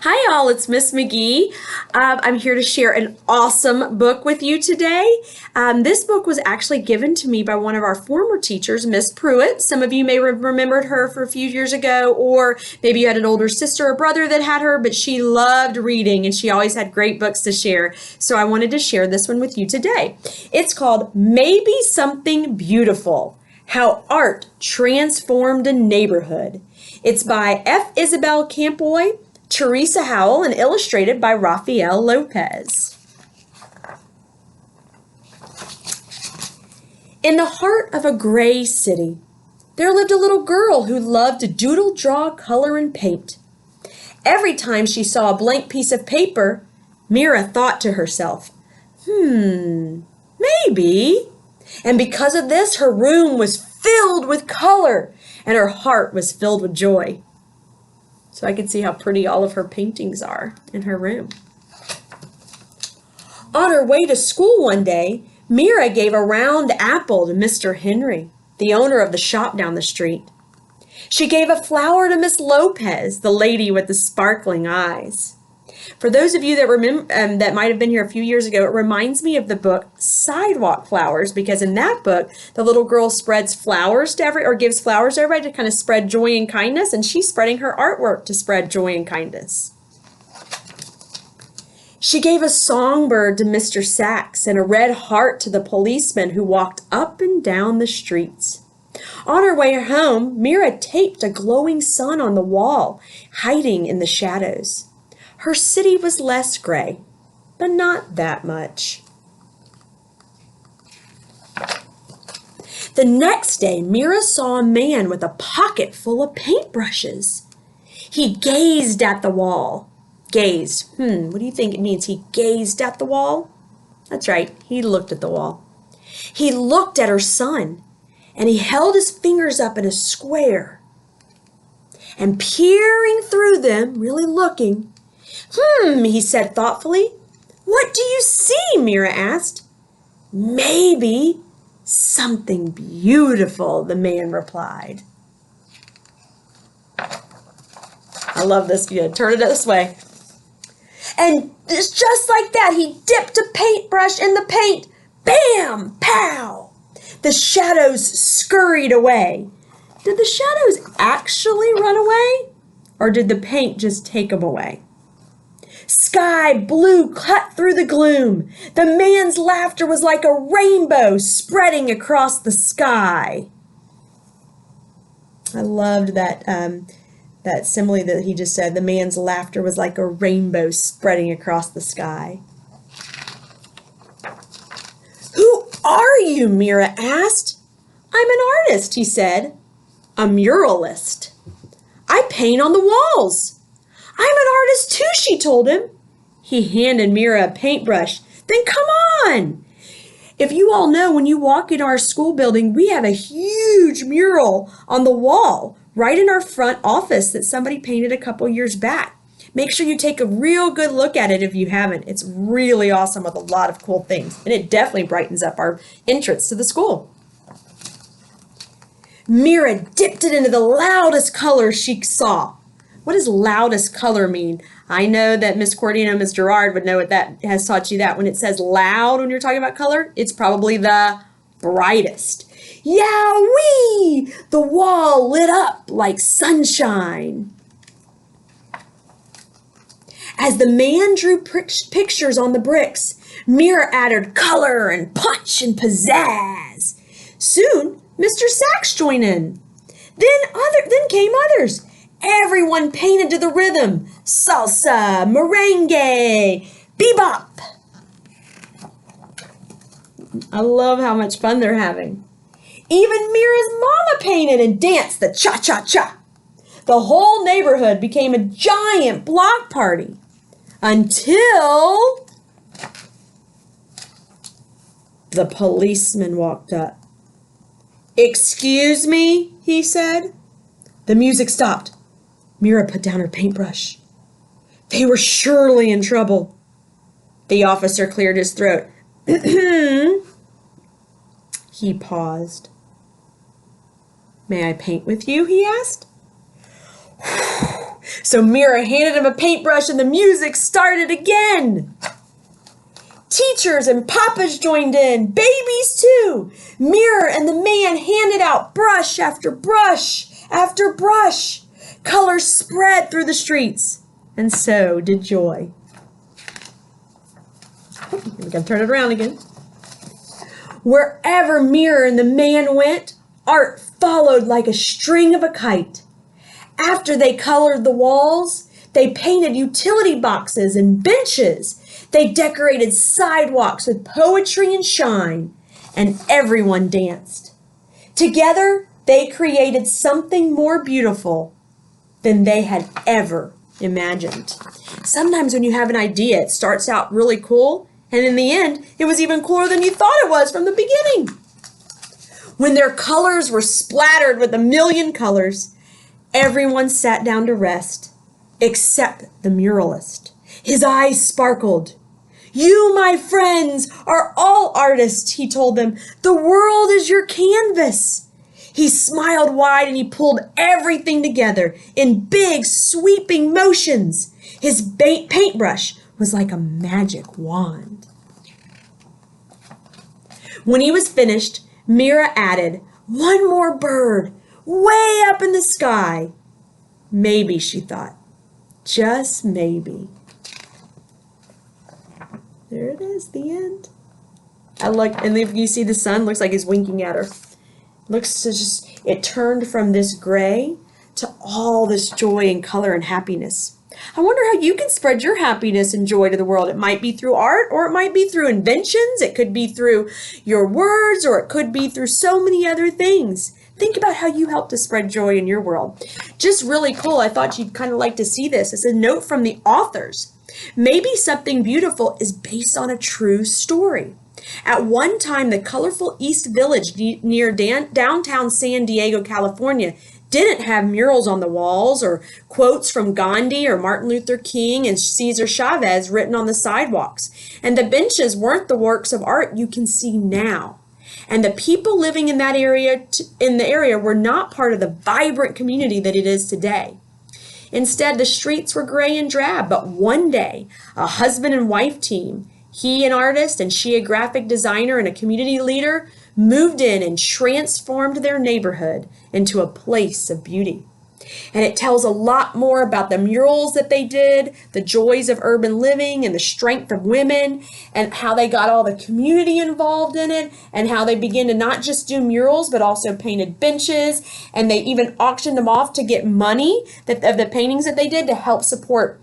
Hi, all. It's Miss McGee. I'm here to share an awesome book with you today. This book was actually given to me by one of our former teachers, Miss Pruitt. Some of you may have remembered her for a few years ago, or maybe you had an older sister or brother that had her, but she loved reading and she always had great books to share. So I wanted to share this one with you today. It's called Maybe Something Beautiful: How Art Transformed a Neighborhood. It's by Isabel Campoy, Teresa Howell, and illustrated by Rafael Lopez. In the heart of a gray city, there lived a little girl who loved to doodle, draw, color, and paint. Every time she saw a blank piece of paper, Mira thought to herself, maybe. And because of this, her room was filled with color, and her heart was filled with joy. So I could see how pretty all of her paintings are in her room. On her way to school one day, Mira gave a round apple to Mr. Henry, the owner of the shop down the street. She gave a flower to Miss Lopez, the lady with the sparkling eyes. For those of you that remember that might have been here a few years ago, it reminds me of the book Sidewalk Flowers, because in that book, the little girl spreads flowers to gives flowers to everybody to kind of spread joy and kindness, and she's spreading her artwork to spread joy and kindness. She gave a songbird to Mr. Sachs and a red heart to the policeman who walked up and down the streets. On her way home, Mira taped a glowing sun on the wall, hiding in the shadows. Her city was less gray, but not that much. The next day, Mira saw a man with a pocket full of paintbrushes. He gazed at the wall. Gazed. What do you think it means? He gazed at the wall? That's right, he looked at the wall. He looked at her son, and he held his fingers up in a square. And peering through them, really looking, he said thoughtfully. What do you see? Mira asked. Maybe something beautiful, the man replied. I love this. You turn it this way. And just like that, he dipped a paintbrush in the paint. Bam! Pow! The shadows scurried away. Did the shadows actually run away? Or did the paint just take them away? Sky blue cut through the gloom. The man's laughter was like a rainbow spreading across the sky. I loved that simile that he just said. The man's laughter was like a rainbow spreading across the sky. Who are you? Mira asked. I'm an artist, he said. A muralist. I paint on the walls. I'm an artist too, she told him. He handed Mira a paintbrush. Then come on. If you all know, when you walk in our school building, we have a huge mural on the wall right in our front office that somebody painted a couple years back. Make sure you take a real good look at it if you haven't. It's really awesome with a lot of cool things, and it definitely brightens up our entrance to the school. Mira dipped it into the loudest color she saw. What does loudest color mean? I know that Miss Cordino, Miss Gerard would know what that has taught you that. When it says loud when you're talking about color, it's probably the brightest. Yowie! The wall lit up like sunshine. As the man drew pictures on the bricks, Mira added color and punch and pizzazz. Soon, Mr. Sachs joined in. Then came others. Everyone painted to the rhythm. Salsa, merengue, bebop. I love how much fun they're having. Even Mira's mama painted and danced the cha-cha-cha. The whole neighborhood became a giant block party. Until the policeman walked up. Excuse me, he said. The music stopped. Mira put down her paintbrush. They were surely in trouble. The officer cleared his throat. He paused. May I paint with you? He asked. So Mira handed him a paintbrush and the music started again. Teachers and papas joined in, babies too. Mira and the man handed out brush after brush after brush. Colors spread through the streets, and so did joy. We gotta turn it around again. Wherever Mira and the man went, art followed like a string of a kite. After they colored the walls, they painted utility boxes and benches. They decorated sidewalks with poetry and shine, and everyone danced. Together, they created something more beautiful than they had ever imagined. Sometimes when you have an idea, it starts out really cool, and in the end, it was even cooler than you thought it was from the beginning. When their colors were splattered with a million colors, everyone sat down to rest, except the muralist. His eyes sparkled. You, my friends, are all artists, he told them. The world is your canvas. He smiled wide and he pulled everything together in big, sweeping motions. His paintbrush was like a magic wand. When he was finished, Mira added, one more bird, way up in the sky. Maybe, she thought, just maybe. There it is, the end. And if you see the sun, looks like he's winking at her. It turned from this gray to all this joy and color and happiness. I wonder how you can spread your happiness and joy to the world. It might be through art, or it might be through inventions. It could be through your words, or it could be through so many other things. Think about how you help to spread joy in your world. Just really cool. I thought you'd kind of like to see this. It's a note from the authors. Maybe something beautiful is based on a true story. At one time, the colorful East Village near downtown San Diego, California, didn't have murals on the walls or quotes from Gandhi or Martin Luther King and Cesar Chavez written on the sidewalks. And the benches weren't the works of art you can see now. And the people living in that area, were not part of the vibrant community that it is today. Instead, the streets were gray and drab, but one day, a husband and wife team, he an artist and she a graphic designer and a community leader, moved in and transformed their neighborhood into a place of beauty. And it tells a lot more about the murals that they did, the joys of urban living and the strength of women, and how they got all the community involved in it, and how they began to not just do murals, but also painted benches, and they even auctioned them off to get money of the paintings that they did to help support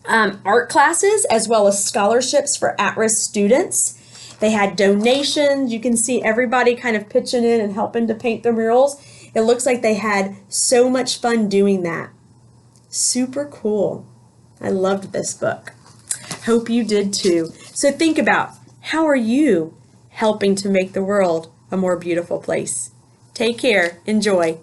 art classes, as well as scholarships for at-risk students. They had donations. You can see everybody kind of pitching in and helping to paint the murals. It looks like they had so much fun doing that. Super cool. I loved this book. Hope you did too. So think about, how are you helping to make the world a more beautiful place? Take care. Enjoy.